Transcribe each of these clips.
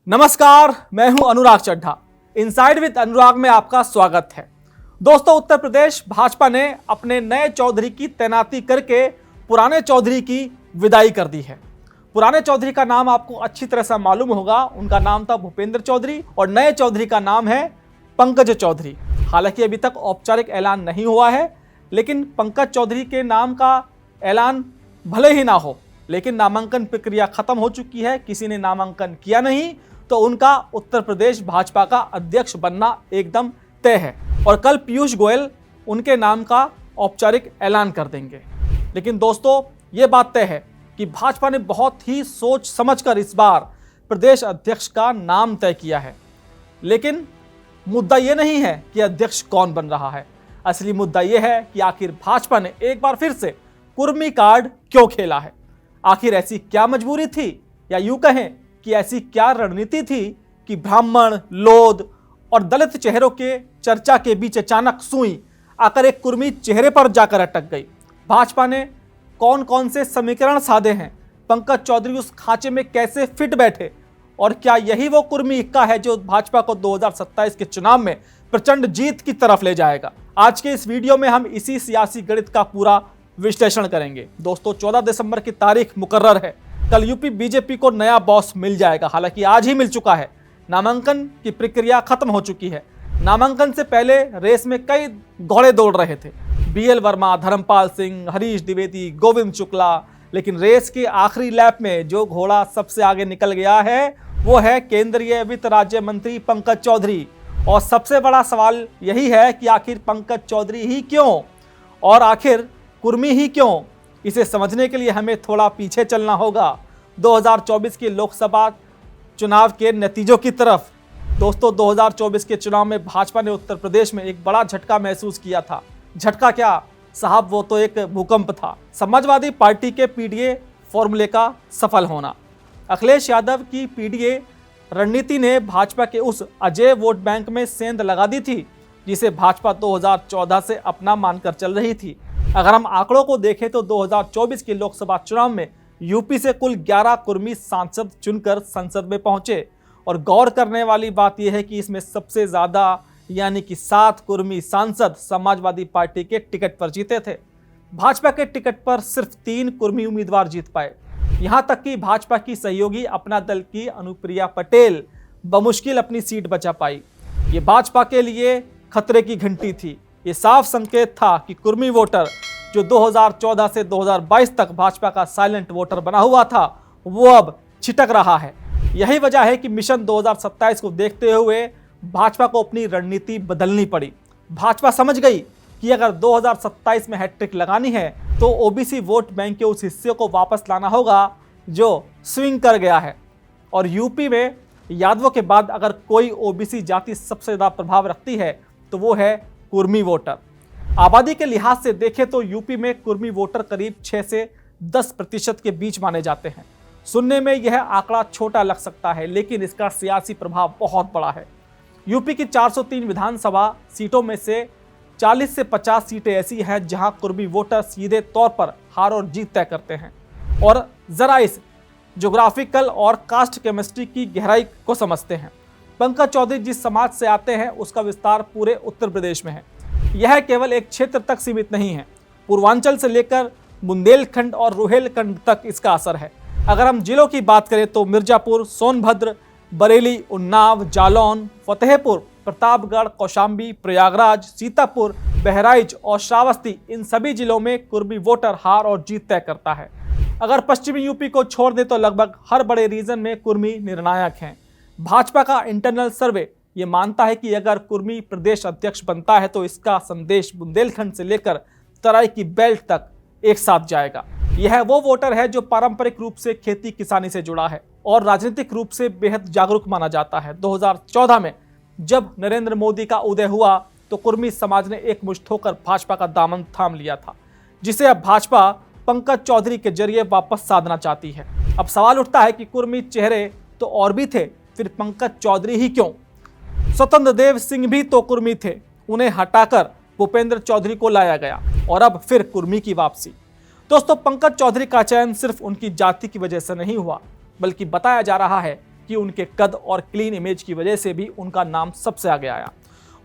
नमस्कार, मैं हूं अनुराग चड्ढा। इनसाइड विद अनुराग में आपका स्वागत है। दोस्तों, उत्तर प्रदेश भाजपा ने अपने नए चौधरी की तैनाती करके पुराने चौधरी की विदाई कर दी है। पुराने चौधरी का नाम आपको अच्छी तरह से मालूम होगा। उनका नाम था भूपेंद्र चौधरी और नए चौधरी का नाम है पंकज चौधरी। हालांकि अभी तक औपचारिक ऐलान नहीं हुआ है, लेकिन पंकज चौधरी के नाम का ऐलान भले ही ना हो, लेकिन नामांकन प्रक्रिया खत्म हो चुकी है। किसी ने नामांकन किया नहीं तो उनका उत्तर प्रदेश भाजपा का अध्यक्ष बनना एकदम तय है और कल पीयूष गोयल उनके नाम का औपचारिक ऐलान कर देंगे। लेकिन दोस्तों, ये बात तय है कि भाजपा ने बहुत ही सोच समझकर इस बार प्रदेश अध्यक्ष का नाम तय किया है। लेकिन मुद्दा ये नहीं है कि अध्यक्ष कौन बन रहा है। असली मुद्दा यह है कि आखिर भाजपा ने एक बार फिर से कुर्मी कार्ड क्यों खेला है। आखिर ऐसी क्या मजबूरी थी, या यूं कहें कि ऐसी क्या रणनीति थी कि ब्राह्मण, लोध और दलित चेहरों के चर्चा के बीच अचानक सुई आकर एक कुर्मी चेहरे पर जाकर अटक गई। भाजपा ने कौन कौन से समीकरण साधे हैं, पंकज चौधरी उस खांचे में कैसे फिट बैठे, और क्या यही वो कुर्मी इक्का है जो भाजपा को 2027 के चुनाव में प्रचंड जीत की तरफ ले जाएगा। आज के इस वीडियो में हम इसी सियासी गणित का पूरा विश्लेषण करेंगे। दोस्तों, 14 दिसंबर की तारीख मुकर्रर है। कल यूपी बीजेपी को नया बॉस मिल जाएगा। हालांकि आज ही मिल चुका है। नामांकन की प्रक्रिया खत्म हो चुकी है। नामांकन से पहले रेस में कई घोड़े दौड़ रहे थे, बीएल वर्मा, धर्मपाल सिंह, हरीश द्विवेदी, गोविंद शुक्ला। लेकिन रेस के आखिरी लैप में जो घोड़ा सबसे आगे निकल गया है वो है केंद्रीय वित्त राज्य मंत्री पंकज चौधरी। और सबसे बड़ा सवाल यही है कि आखिर पंकज चौधरी ही क्यों, और आखिर कुर्मी ही क्यों। इसे समझने के लिए हमें थोड़ा पीछे चलना होगा 2024 के लोकसभा चुनाव के नतीजों की तरफ। दोस्तों, 2024 के चुनाव में भाजपा ने उत्तर प्रदेश में एक बड़ा झटका महसूस किया था। झटका क्या साहब, वो तो एक भूकंप था। समाजवादी पार्टी के पीडीए फॉर्मूले का सफल होना। अखिलेश यादव की पीडीए रणनीति ने भाजपा के उस अजय वोट बैंक में सेंध लगा दी थी जिसे भाजपा 2014 से अपना मानकर चल रही थी। अगर हम आंकड़ों को देखें तो 2024 के लोकसभा चुनाव में यूपी से कुल 11 कुर्मी सांसद चुनकर संसद में पहुंचे। और गौर करने वाली बात यह है कि इसमें सबसे ज्यादा यानी कि 7 कुर्मी सांसद समाजवादी पार्टी के टिकट पर जीते थे। भाजपा के टिकट पर सिर्फ 3 कुर्मी उम्मीदवार जीत पाए। यहां तक कि भाजपा की सहयोगी अपना दल की अनुप्रिया पटेल बमुश्किल अपनी सीट बचा पाई। ये भाजपा के लिए खतरे की घंटी थी। ये साफ संकेत था कि कुर्मी वोटर जो 2014 से 2022 तक भाजपा का साइलेंट वोटर बना हुआ था, वो अब छिटक रहा है। यही वजह है कि मिशन 2027 को देखते हुए भाजपा को अपनी रणनीति बदलनी पड़ी। भाजपा समझ गई कि अगर 2027 में हैट्रिक लगानी है तो ओबीसी वोट बैंक के उस हिस्से को वापस लाना होगा जो स्विंग कर गया है। और यूपी में यादवों के बाद अगर कोई ओबीसी जाति सबसे ज्यादा प्रभाव रखती है तो वो है कुर्मी वोटर। आबादी के लिहाज से देखें तो यूपी में कुर्मी वोटर करीब 6 से 10% के बीच माने जाते हैं। सुनने में यह आंकड़ा छोटा लग सकता है, लेकिन इसका सियासी प्रभाव बहुत बड़ा है। यूपी की 403 विधानसभा सीटों में से 40 से 50 सीटें ऐसी हैं जहां कुर्मी वोटर सीधे तौर पर हार और जीत तय करते हैं। और जरा इस ज्योग्राफिकल और कास्ट केमिस्ट्री की गहराई को समझते हैं। पंकज चौधरी जिस समाज से आते हैं उसका विस्तार पूरे उत्तर प्रदेश में है। यह केवल एक क्षेत्र तक सीमित नहीं है, पूर्वांचल से लेकर बुंदेलखंड और रुहेलखंड तक इसका असर है। अगर हम जिलों की बात करें तो मिर्जापुर, सोनभद्र, बरेली, उन्नाव, जालौन, फतेहपुर, प्रतापगढ़, कौशाम्बी, प्रयागराज, सीतापुर, बहराइच और श्रावस्ती, इन सभी जिलों में कुर्मी वोटर हार और जीत तय करता है। अगर पश्चिमी यूपी को छोड़ दे तो लगभग हर बड़े रीजन में कुर्मी निर्णायक हैं। भाजपा का इंटरनल सर्वे ये मानता है कि अगर कुर्मी प्रदेश अध्यक्ष बनता है तो इसका संदेश बुंदेलखंड से लेकर तराई की बेल्ट तक एक साथ जाएगा। यह वो वोटर है जो पारंपरिक रूप से खेती किसानी से जुड़ा है और राजनीतिक रूप से बेहद जागरूक माना जाता है। 2014 में जब नरेंद्र मोदी का उदय हुआ तो कुर्मी समाज ने एक मुश्त होकर भाजपा का दामन थाम लिया था, जिसे अब भाजपा पंकज चौधरी के जरिए वापस साधना चाहती है। अब सवाल उठता है कि कुर्मी चेहरे तो और भी थे, फिर पंकज चौधरी ही क्यों? स्वतंत्र देव सिंह भी तो कुर्मी थे, उन्हें हटाकर भूपेंद्र चौधरी को लाया गया और अब फिर कुर्मी की वापसी। दोस्तों, पंकज चौधरी का चयन सिर्फ उनकी जाति की वजह से नहीं हुआ, बल्कि बताया जा रहा है कि उनके कद और क्लीन इमेज की वजह से भी उनका नाम सबसे आगे आया।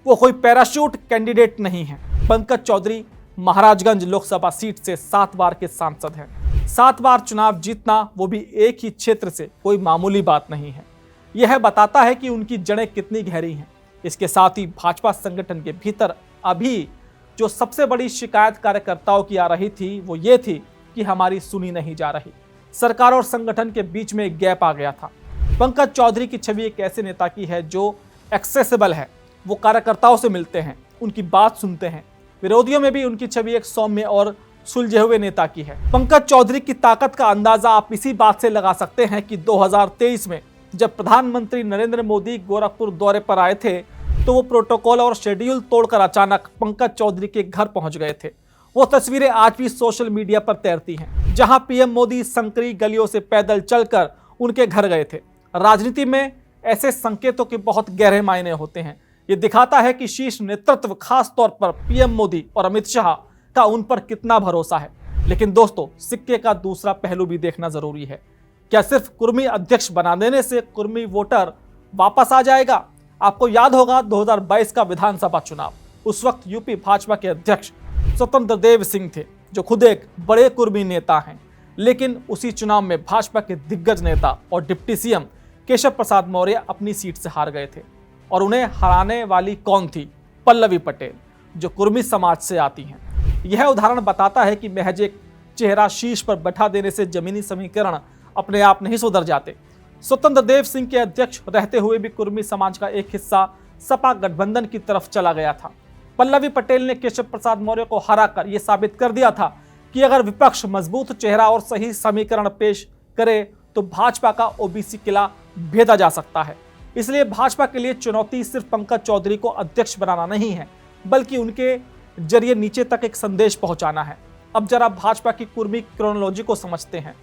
वो कोई पैराशूट कैंडिडेट नहीं है। पंकज चौधरी महाराजगंज लोकसभा सीट से 7 बार के सांसद हैं। 7 बार चुनाव जीतना, वो भी एक ही क्षेत्र से, कोई मामूली बात नहीं है। यह बताता है कि उनकी जड़ें कितनी गहरी हैं। इसके साथ ही भाजपा संगठन के भीतर अभी जो सबसे बड़ी शिकायत कार्यकर्ताओं की आ रही थी वो ये थी कि हमारी सुनी नहीं जा रही। सरकार और संगठन के बीच में एक गैप आ गया था। पंकज चौधरी की छवि एक ऐसे नेता की है जो एक्सेसिबल है। वो कार्यकर्ताओं से मिलते हैं, उनकी बात सुनते हैं। विरोधियों में भी उनकी छवि एक सौम्य और सुलझे हुए नेता की है। पंकज चौधरी की ताकत का अंदाजा आप इसी बात से लगा सकते हैं कि 2023 में जब प्रधानमंत्री नरेंद्र मोदी गोरखपुर दौरे पर आए थे तो वो प्रोटोकॉल और शेड्यूल तोड़कर अचानक पंकज चौधरी के घर पहुंच गए थे। वो तस्वीरें आज भी सोशल मीडिया पर तैरती हैं, जहां पीएम मोदी संकरी गलियों से पैदल चलकर उनके घर गए थे। राजनीति में ऐसे संकेतों के बहुत गहरे मायने होते हैं। ये दिखाता है कि शीर्ष नेतृत्व, खास तौर पर पीएम मोदी और अमित शाह का उन पर कितना भरोसा है। लेकिन दोस्तों, सिक्के का दूसरा पहलू भी देखना जरूरी है। क्या सिर्फ कुर्मी अध्यक्ष बना देने से कुर्मी वोटर वापस आ जाएगा? आपको याद होगा 2022 का विधानसभा चुनाव। उस वक्त यूपी भाजपा के अध्यक्ष स्वतंत्र देव सिंह थे, जो खुद एक बड़े कुर्मी नेता हैं। लेकिन उसी चुनाव में भाजपा के दिग्गज नेता और डिप्टी सीएम केशव प्रसाद मौर्य अपनी सीट से हार गए थे। और उन्हें हराने वाली कौन थी? पल्लवी पटेल, जो कुर्मी समाज से आती हैं। यह उदाहरण बताता है कि महज एक चेहरा शीर्ष पर बैठा देने से जमीनी समीकरण अपने आप नहीं सुधर जाते। स्वतंत्र देव सिंह के अध्यक्ष रहते हुए भी कुर्मी समाज का एक हिस्सा सपा गठबंधन की तरफ चला गया था। पल्लवी पटेल ने केशव प्रसाद मौर्य को हराकर यह साबित कर दिया था कि अगर विपक्ष मजबूत चेहरा और सही समीकरण पेश करे तो भाजपा का ओबीसी किला भेदा जा सकता है। इसलिए भाजपा के लिए चुनौती सिर्फ पंकज चौधरी को अध्यक्ष बनाना नहीं है, बल्कि उनके जरिए नीचे तक एक संदेश पहुंचाना है। अब जरा भाजपा की कुर्मी क्रोनोलॉजी को समझते हैं।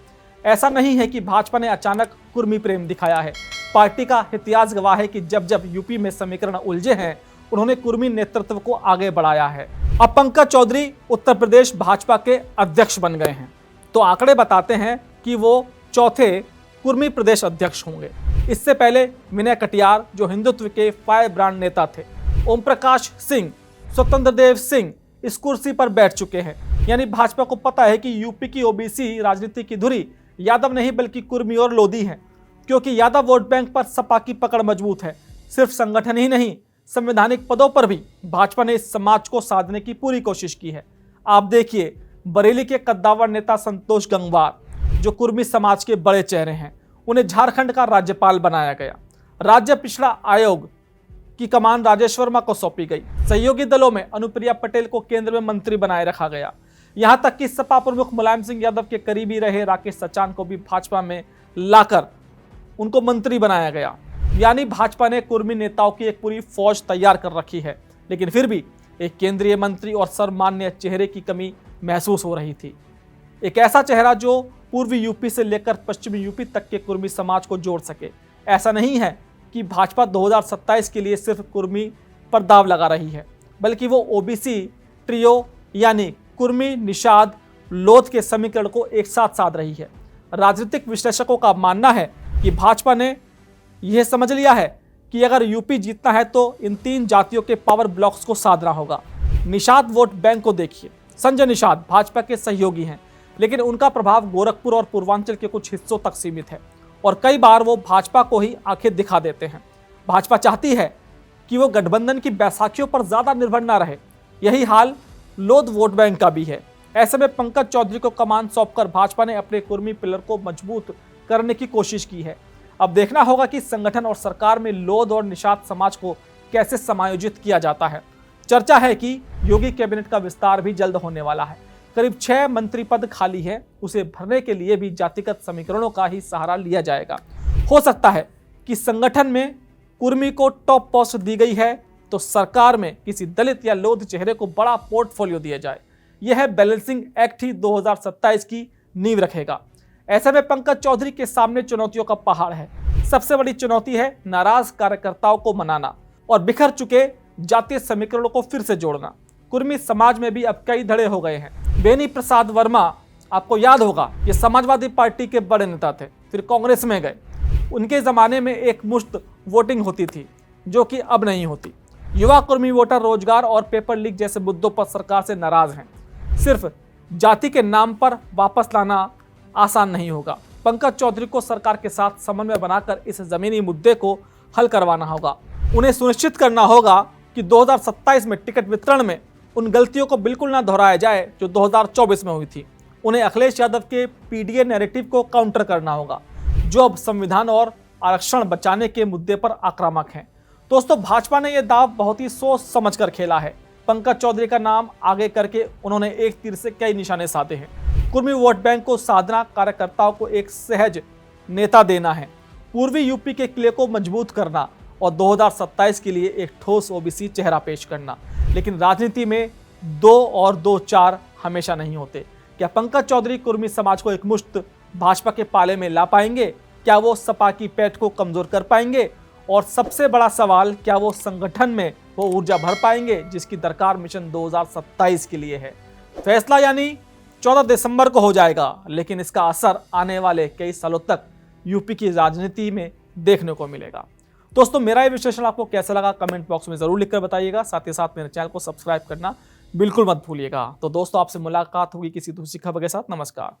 ऐसा नहीं है कि भाजपा ने अचानक कुर्मी प्रेम दिखाया है। पार्टी का इतिहास गवाह है कि जब जब यूपी में समीकरण उलझे हैं, उन्होंने कुर्मी नेतृत्व को आगे बढ़ाया है। अब पंकज चौधरी उत्तर प्रदेश भाजपा के अध्यक्ष बन गए हैं, तो आंकड़े बताते हैं कि वो चौथे कुर्मी प्रदेश अध्यक्ष होंगे। इससे पहले विनय कटियार, जो हिंदुत्व के फायर ब्रांड नेता थे, ओम प्रकाश सिंह, स्वतंत्र देव सिंह इस कुर्सी पर बैठ चुके हैं। यानी भाजपा को पता है कि यूपी की ओबीसी राजनीति की धुरी यादव नहीं बल्कि कुर्मी और लोधी है, क्योंकि यादव वोट बैंक पर सपा की पकड़ मजबूत है। सिर्फ संगठन ही नहीं, संवैधानिक पदों पर भी भाजपा ने इस समाज को साधने की पूरी कोशिश की है। आप देखिए, बरेली के कद्दावर नेता संतोष गंगवार, जो कुर्मी समाज के बड़े चेहरे हैं, उन्हें झारखंड का राज्यपाल बनाया गया। राज्य पिछड़ा आयोग की कमान राजेश वर्मा को सौंपी गई। सहयोगी दलों में अनुप्रिया पटेल को केंद्र में मंत्री बनाए रखा गया। यहां तक कि सपा प्रमुख मुलायम सिंह यादव के करीबी रहे राकेश सचान को भी भाजपा में लाकर उनको मंत्री बनाया गया। यानी भाजपा ने कुर्मी नेताओं की एक पूरी फौज तैयार कर रखी है। लेकिन फिर भी एक केंद्रीय मंत्री और सर्वमान्य चेहरे की कमी महसूस हो रही थी। एक ऐसा चेहरा जो पूर्वी यूपी से लेकर पश्चिमी यूपी तक के कुर्मी समाज को जोड़ सके। ऐसा नहीं है कि भाजपा 2027 के लिए सिर्फ कुर्मी पर दाव लगा रही है, बल्कि वो ओबीसी ट्रियो यानी कुर्मी, निषाद, लोध के समीकरण को एक साथ साध रही है। राजनीतिक विश्लेषकों का मानना है कि भाजपा ने यह समझ लिया है कि अगर यूपी जीतना है तो इन 3 जातियों के पावर ब्लॉक्स को साधना होगा। निषाद वोट बैंक को देखिए। संजय निषाद भाजपा के सहयोगी हैं, लेकिन उनका प्रभाव गोरखपुर और पूर्वांचल के कुछ हिस्सों तक सीमित है और कई बार वो भाजपा को ही आंखें दिखा देते हैं। भाजपा चाहती है कि वो गठबंधन की बैसाखियों पर ज्यादा निर्भर न रहे। यही हाल लोध वोट बैंक का भी है। ऐसे में पंकज चौधरी को कमान सौंपकर भाजपा ने अपने कुर्मी पिलर को मजबूत करने की कोशिश की है। अब देखना होगा कि संगठन और सरकार में लोध और निषाद समाज को कैसे समायोजित किया जाता है। चर्चा है कि योगी कैबिनेट का विस्तार भी जल्द होने वाला है। करीब 6 मंत्री पद खाली है, उसे भरने के लिए भी जातिगत समीकरणों का ही सहारा लिया जाएगा। हो सकता है कि संगठन में कुर्मी को टॉप पोस्ट दी गई है तो सरकार में किसी दलित या लोध चेहरे को बड़ा पोर्टफोलियो दिया जाए। यह बैलेंसिंग एक्ट ही 2027 की नींव रखेगा। ऐसे में पंकज चौधरी के सामने चुनौतियों का पहाड़ है। सबसे बड़ी चुनौती है नाराज कार्यकर्ताओं को मनाना और बिखर चुके जातीय समीकरणों को फिर से जोड़ना। कुर्मी समाज में भी अब कई धड़े हो गए हैं। बेनी प्रसाद वर्मा, आपको याद होगा, ये समाजवादी पार्टी के बड़े नेता थे, फिर कांग्रेस में गए। उनके ज़माने में एक मुश्त वोटिंग होती थी, जो कि अब नहीं होती। युवा कुर्मी वोटर रोजगार और पेपर लीक जैसे मुद्दों पर सरकार से नाराज हैं। सिर्फ जाति के नाम पर वापस लाना आसान नहीं होगा। पंकज चौधरी को सरकार के साथ समन्वय बनाकर इस जमीनी मुद्दे को हल करवाना होगा। उन्हें सुनिश्चित करना होगा कि 2027 में टिकट वितरण में उन गलतियों को बिल्कुल ना दोहराया जाए जो 2024 में हुई थी। उन्हें अखिलेश यादव के पीडीए नैरेटिव को काउंटर करना होगा, जो अब संविधान और आरक्षण बचाने के मुद्दे पर आक्रामक हैं। दोस्तों, भाजपा ने यह दाव बहुत ही सोच समझकर खेला है। पंकज चौधरी का नाम आगे करके उन्होंने एक तीर से कई निशाने साधे हैं। कुर्मी वोट बैंक को साधना, कार्यकर्ताओं को एक सहज नेता देना है, पूर्वी यूपी के किले को मजबूत करना और 2027 के लिए एक ठोस ओबीसी चेहरा पेश करना। लेकिन राजनीति में 2 और 2 4 हमेशा नहीं होते। क्या पंकज चौधरी कुर्मी समाज को एकमुश्त भाजपा के पाले में ला पाएंगे? क्या वो सपा की पैठ को कमजोर कर पाएंगे? और सबसे बड़ा सवाल, क्या वो संगठन में वो ऊर्जा भर पाएंगे जिसकी दरकार मिशन 2027 के लिए है? फैसला यानी 14 दिसंबर को हो जाएगा, लेकिन इसका असर आने वाले कई सालों तक यूपी की राजनीति में देखने को मिलेगा। दोस्तों, मेरा ये विश्लेषण आपको कैसा लगा कमेंट बॉक्स में जरूर लिखकर बताइएगा। साथ ही साथ मेरे चैनल को सब्सक्राइब करना बिल्कुल मत भूलिएगा। तो दोस्तों, आपसे मुलाकात होगी किसी दूसरी खबर के साथ। नमस्कार।